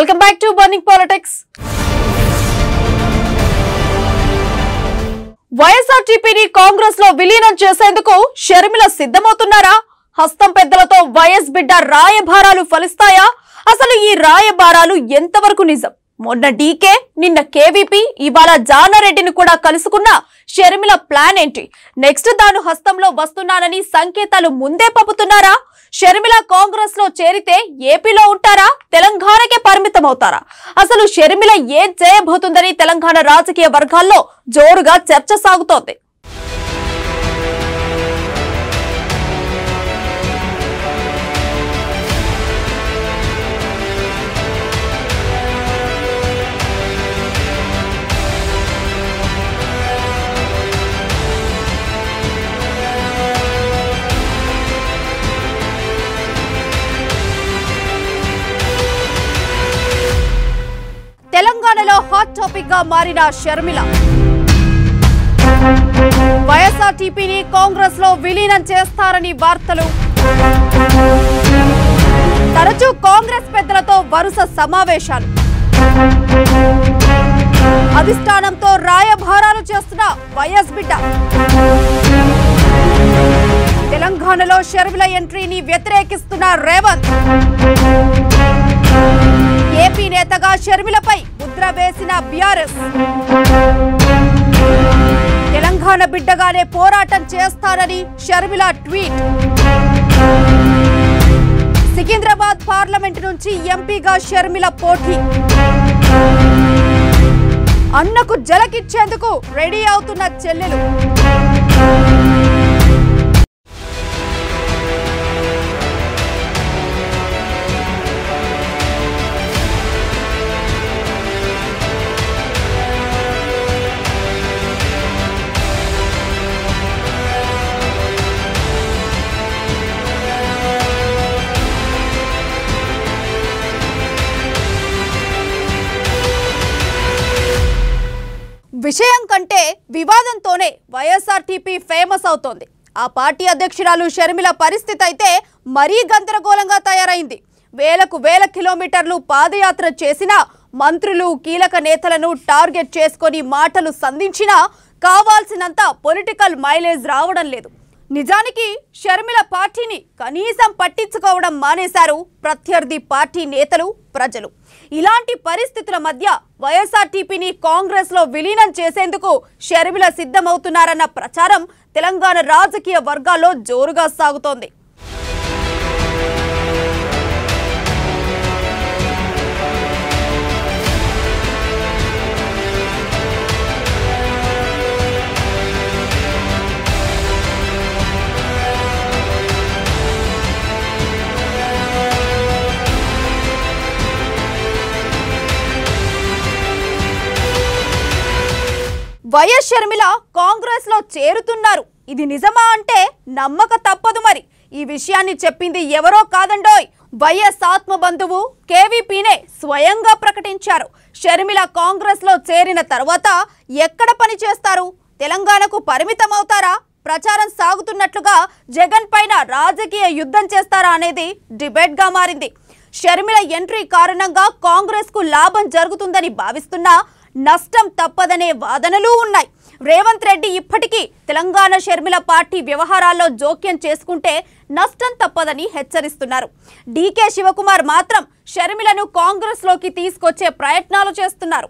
Welcome back to Burning Politics. వైఎస్ఆర్టీపీని Congress లో విలీనం చేసేందుకు షర్మిల సిద్ధమవుతున్నారా? హస్తం పెద్దలతో వైఎస్ బిడ్డ రాయబారాలు ఫలిస్తాయా? అసలు ఈ రాయబారాలు ఎంతవరకు నిజం? మొన్న డీకే, నిన్న కేవీపీ, ఇవాళ జానారెడ్డిని కూడా కలుసుకున్న షర్మిల ప్లాన్ ఏంటి? నెక్స్ట్ తాను హస్తంలో వస్తున్నానని సంకేతాలు ముందే పంపుతున్నారా? షర్మిల కాంగ్రెస్ లో చేరితే ఏపీలో ఉంటారా? తెలంగాణకే పరిమితం అవుతారా? అసలు షర్మిల ఏం చేయబోతుందని తెలంగాణ రాజకీయ వర్గాల్లో జోరుగా చర్చ సాగుతోంది. తెలంగాణలో హాట్ టాపిక్ గా మారిన షర్మిల వైఎస్ఆర్టీపీని కాంగ్రెస్ లో విలీనం చేస్తారని వార్తలు. తరచూ కాంగ్రెస్ పెద్దలతో వరుస సమావేశాలు, అధిష్టానంతో రాయబారాలు చేస్తున్న వైఎస్ బిడ్డ. తెలంగాణలో షర్మిల ఎంట్రీని వ్యతిరేకిస్తున్న రేవంత్. ఏపీ నేతగా షర్మిలపై ముద్ర వేసిన బీఆర్ఎస్. తెలంగాణ బిడ్డగానే పోరాటం చేస్తారని షర్మిల ట్వీట్. సికింద్రాబాద్ పార్లమెంట్ నుంచి ఎంపీగా షర్మిల పోటీ. అన్నకు జలకిచ్చేందుకు రెడీ అవుతున్న చెల్లెలు. విషయం కంటే వివాదంతోనే వైఎస్ఆర్టీపీ ఫేమస్ అవుతోంది. ఆ పార్టీ అధ్యక్షురాలు షర్మిల పరిస్థితి అయితే మరీ గందరగోళంగా తయారైంది. వేల కిలోమీటర్లు పాదయాత్ర చేసినా, మంత్రులు, కీలక నేతలను టార్గెట్ చేసుకొని మాటలు సంధించినా కావాల్సినంత పొలిటికల్ మైలేజ్ రావడం లేదు. నిజానికి షర్మిల పార్టీని కనీసం పట్టించుకోవడం మానేశారు ప్రత్యర్థి పార్టీ నేతలు, ప్రజలు. ఇలాంటి పరిస్థితుల మధ్య వైఎస్ఆర్టీపీని కాంగ్రెస్ లో విలీనం చేసేందుకు షర్మిల సిద్ధమవుతున్నారన్న ప్రచారం తెలంగాణ రాజకీయ వర్గాల్లో జోరుగా సాగుతోంది. వైఎస్ షర్మిల కాంగ్రెస్ లో చేరుతున్నారు. ఇది నిజమా అంటే నమ్మక తప్పదు. మరి ఈ విషయాన్ని చెప్పింది ఎవరో కాదండోయ్, వైఎస్ ఆత్మబంధువు కేవీపీనే స్వయంగా ప్రకటించారు. షర్మిల కాంగ్రెస్ లో చేరిన తర్వాత ఎక్కడ పని చేస్తారు? తెలంగాణకు పరిమితం అవుతారా? ప్రచారం సాగుతున్నట్లుగా జగన్ పైన రాజకీయ యుద్ధం చేస్తారా అనేది డిబేట్ గా మారింది. షర్మిల ఎంట్రీ కారణంగా కాంగ్రెస్ కు లాభం జరుగుతుందని భావిస్తున్నా నష్టం తప్పదనే వాదనలు ఉన్నాయి. రేవంత్ రెడ్డి ఇప్పటికీ తెలంగాణ షర్మిల పార్టీ వ్యవహారాల్లో జోక్యం చేసుకుంటే నష్టం తప్పదని హెచ్చరిస్తున్నారు. డీకే శివకుమార్ మాత్రం షర్మిలను కాంగ్రెస్ లోకి తీసుకొచ్చే ప్రయత్నాలు చేస్తున్నారు.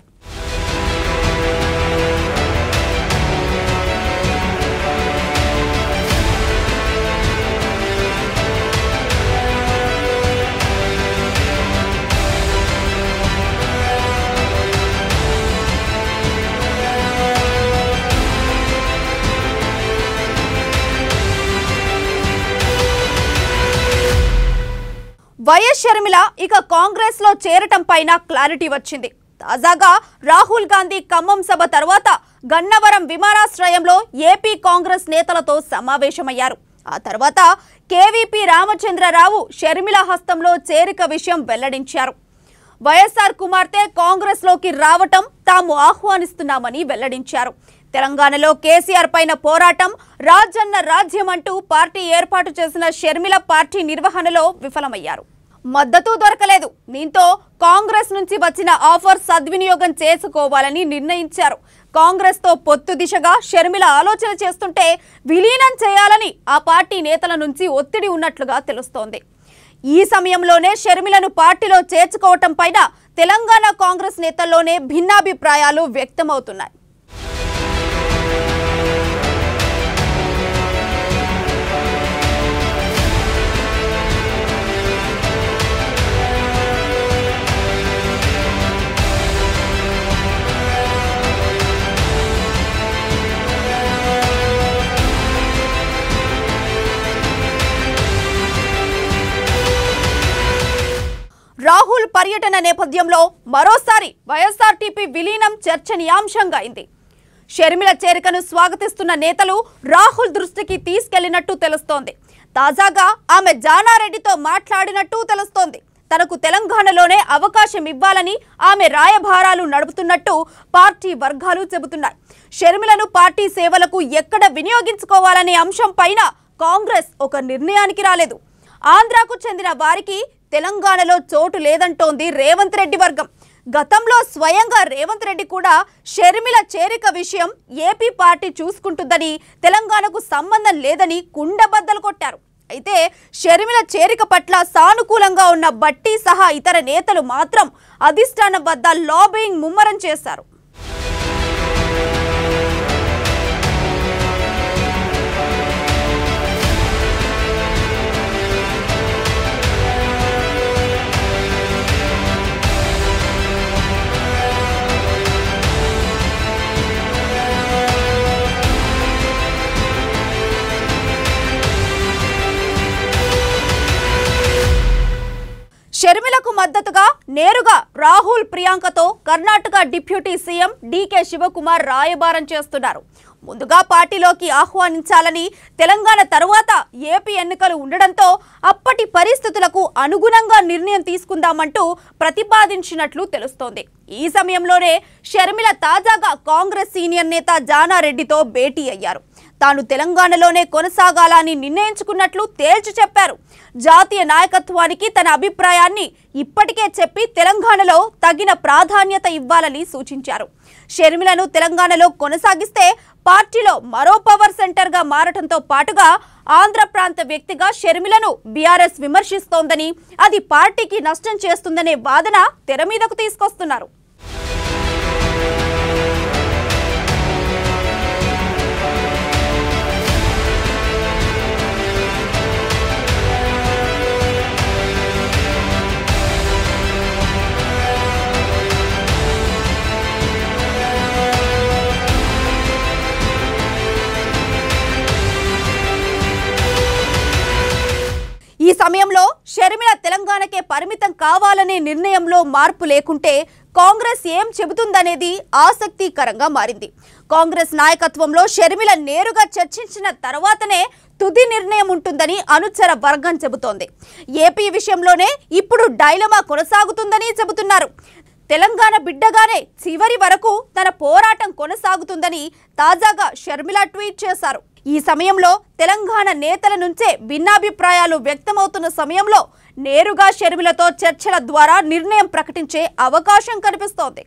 వైఎస్ షర్మిల ఇక కాంగ్రెస్ లో చేరటం పైన క్లారిటీ వచ్చింది. తాజాగా రాహుల్ గాంధీ ఖమ్మం సభ తర్వాత గన్నవరం విమానాశ్రయంలో ఏపీ కాంగ్రెస్ నేతలతో సమావేశమయ్యారు. ఆ తర్వాత కేవీపీ రామచంద్రరావు షర్మిల హస్తంలో చేరిక విషయం వెల్లడించారు. వైఎస్ఆర్ కుమార్తె కాంగ్రెస్ లోకి రావటం తాము ఆహ్వానిస్తున్నామని వెల్లడించారు. తెలంగాణలో కేసీఆర్ పైన పోరాటం, రాజన్న రాజ్యం అంటూ పార్టీ ఏర్పాటు చేసిన షర్మిల పార్టీ నిర్వహణలో విఫలమయ్యారు. మద్దతు దొరకలేదు. దీంతో కాంగ్రెస్ నుంచి వచ్చిన ఆఫర్ సద్వినియోగం చేసుకోవాలని నిర్ణయించారు. కాంగ్రెస్ తో పొత్తు దిశగా షర్మిల ఆలోచన చేస్తుంటే విలీనం చేయాలని ఆ పార్టీ నేతల నుంచి ఒత్తిడి ఉన్నట్లుగా తెలుస్తోంది. ఈ సమయంలోనే షర్మిలను పార్టీలో చేర్చుకోవటం పైన తెలంగాణ కాంగ్రెస్ నేతల్లోనే భిన్నాభిప్రాయాలు వ్యక్తమవుతున్నాయి. రాహుల్ పర్యటన నేపథ్యంలో మరోసారి వైఎస్ఆర్టీపీ విలీనం చర్చనీయాంశంగా అయింది. షర్మిల చేరికను స్వాగతిస్తున్న నేతలు రాహుల్ దృష్టికి తీసుకెళ్లినట్టు తెలుస్తోంది. తాజాగా ఆమె జానారెడ్డితో మాట్లాడినట్టు తెలుస్తోంది. తనకు తెలంగాణలోనే అవకాశం ఇవ్వాలని ఆమె రాయభారాలు నడుపుతున్నట్టు పార్టీ వర్గాలు చెబుతున్నాయి. షర్మిలను పార్టీ సేవలకు ఎక్కడ వినియోగించుకోవాలనే అంశం పైన కాంగ్రెస్ ఒక నిర్ణయానికి రాలేదు. ఆంధ్రాకు చెందిన వారికి తెలంగాణలో చోటు లేదంటోంది రేవంత్ రెడ్డి వర్గం. గతంలో స్వయంగా రేవంత్ రెడ్డి కూడా షర్మిల చేరిక విషయం ఏపీ పార్టీ చూసుకుంటుందని, తెలంగాణకు సంబంధం లేదని కుండబద్దలు కొట్టారు. అయితే షర్మిల చేరిక పట్ల సానుకూలంగా ఉన్న బట్టి సహా ఇతర నేతలు మాత్రం అధిష్టానం వద్ద లాబింగ్ ముమ్మరం చేశారు. షర్మిలకు మద్దతుగా నేరుగా రాహుల్ ప్రియాంకతో Karnataka deputy CM D K Shivakumar రాయబారం చేస్తున్నారు. ముందుగా పార్టీలోకి ఆహ్వానించాలని, తెలంగాణ తరువాత ఏపీ ఎన్నికలు ఉండడంతో అప్పటి పరిస్థితులకు అనుగుణంగా నిర్ణయం తీసుకుందామంటూ ప్రతిపాదించినట్లు తెలుస్తోంది. ఈ సమయంలోనే షర్మిల తాజాగా కాంగ్రెస్ సీనియర్ నేత జానారెడ్డితో భేటీ అయ్యారు. తాను తెలంగాణలోనే కొనసాగాలని నిర్ణయించుకున్నట్లు తేల్చి చెప్పారు. జాతీయ నాయకత్వానికి తన అభిప్రాయాన్ని ఇప్పటికే చెప్పి తెలంగాణలో తగిన ప్రాధాన్యత ఇవ్వాలని సూచించారు. షర్మిలను తెలంగాణలో కొనసాగిస్తే పార్టీలో మరో పవర్ సెంటర్గా మారటంతో పాటుగా ఆంధ్ర ప్రాంత వ్యక్తిగా షర్మిలను బీఆర్ఎస్ విమర్శిస్తోందని, అది పార్టీకి నష్టం చేస్తుందనే వాదన తెర మీదకు తీసుకొస్తున్నారు. ఈ సమయంలో షర్మిల తెలంగాణకే పరిమితం కావాలనే నిర్ణయంలో మార్పు లేకుంటే కాంగ్రెస్ ఏం చెబుతుందనేది ఆసక్తికరంగా మారింది. కాంగ్రెస్ నాయకత్వంలో షర్మిల నేరుగా చర్చించిన తర్వాతనే తుది నిర్ణయం ఉంటుందని అనుచర వర్గం చెబుతోంది. ఏపీ విషయంలోనే ఇప్పుడు డైలమా కొనసాగుతుందని చెబుతున్నారు. తెలంగాణ బిడ్డగానే చివరి వరకు తన పోరాటం కొనసాగుతుందని తాజాగా షర్మిల ట్వీట్ చేశారు. ఈ సమయంలో తెలంగాణ నేతల నుంచే భిన్నాభిప్రాయాలు వ్యక్తమవుతున్న సమయంలో నేరుగా షర్మిలతో చర్చల ద్వారా నిర్ణయం ప్రకటించే అవకాశం కనిపిస్తోంది.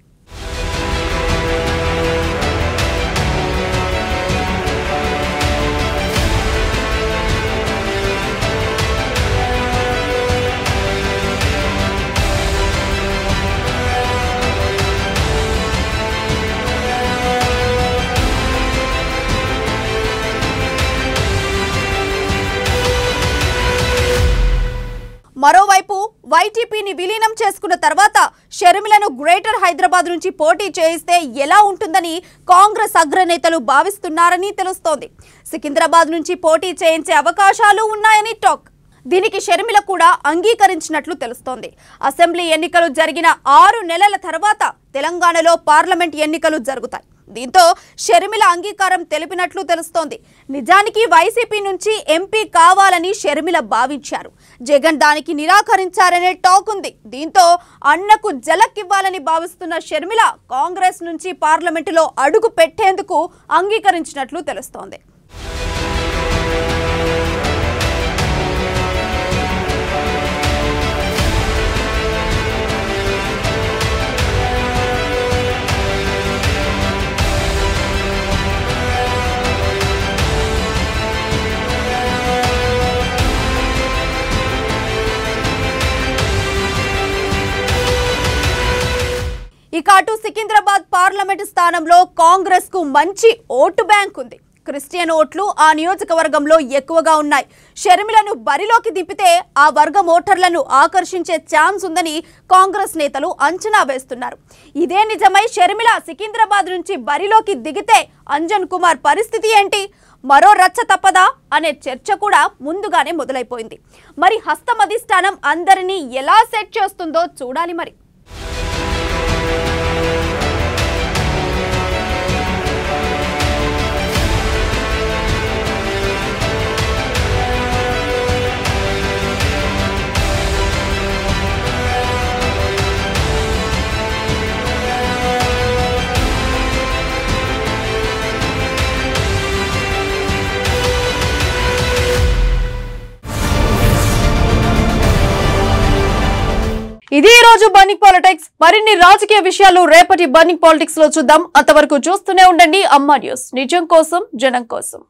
మరోవైపు వైటీపీని విలీనం చేసుకున్న తర్వాత షర్మిలను గ్రేటర్ హైదరాబాద్ నుంచి పోటీ చేయిస్తే ఎలా ఉంటుందని కాంగ్రెస్ అగ్రనేతలు భావిస్తున్నారని తెలుస్తోంది. సికింద్రాబాద్ నుంచి పోటీ చేయించే అవకాశాలు ఉన్నాయని టాక్. దీనికి షర్మిల కూడా అంగీకరించినట్లు తెలుస్తోంది. అసెంబ్లీ ఎన్నికలు జరిగిన 6 నెలల తర్వాత తెలంగాణలో పార్లమెంట్ ఎన్నికలు జరుగుతాయి. దీంతో షర్మిల అంగీకారం తెలిపినట్లు తెలుస్తోంది. నిజానికి వైసీపీ నుంచి ఎంపీ కావాలని షర్మిల భావించారు. జగన్ దానికి నిరాకరించారనే టాక్ ఉంది. దీంతో అన్నకు జలక్ ఇవ్వాలని భావిస్తున్న షర్మిల కాంగ్రెస్ నుంచి పార్లమెంటులో అడుగు పెట్టేందుకు అంగీకరించినట్లు తెలుస్తోంది. ఇక అటు సికింద్రాబాద్ పార్లమెంట్ స్థానంలో కాంగ్రెస్ కు మంచి ఓటు బ్యాంక్ ఉంది. క్రిస్టియన్ ఓట్లు ఆ నియోజకవర్గంలో ఎక్కువగా ఉన్నాయి. షర్మిలను బరిలోకి దింపితే ఆ వర్గం ఓటర్లను ఆకర్షించే ఛాన్స్ ఉందని కాంగ్రెస్ నేతలు అంచనా వేస్తున్నారు. ఇదే నిజమై షర్మిల సికింద్రాబాద్ నుంచి బరిలోకి దిగితే అంజన్ కుమార్ పరిస్థితి ఏంటి? మరో రచ్చ తప్పదా అనే చర్చ కూడా ముందుగానే మొదలైపోయింది. మరి హస్తం అధిష్టానం అందరినీ ఎలా సెట్ చేస్తుందో చూడాలి. మరి ఇది ఈ రోజు బర్నింగ్ పాలిటిక్స్. మరిన్ని రాజకీయ విషయాలు రేపటి బర్నింగ్ పాలిటిక్స్ లో చూద్దాం. అంతవరకు చూస్తూనే ఉండండి అమ్మా న్యూస్, నిజం కోసం జనం కోసం.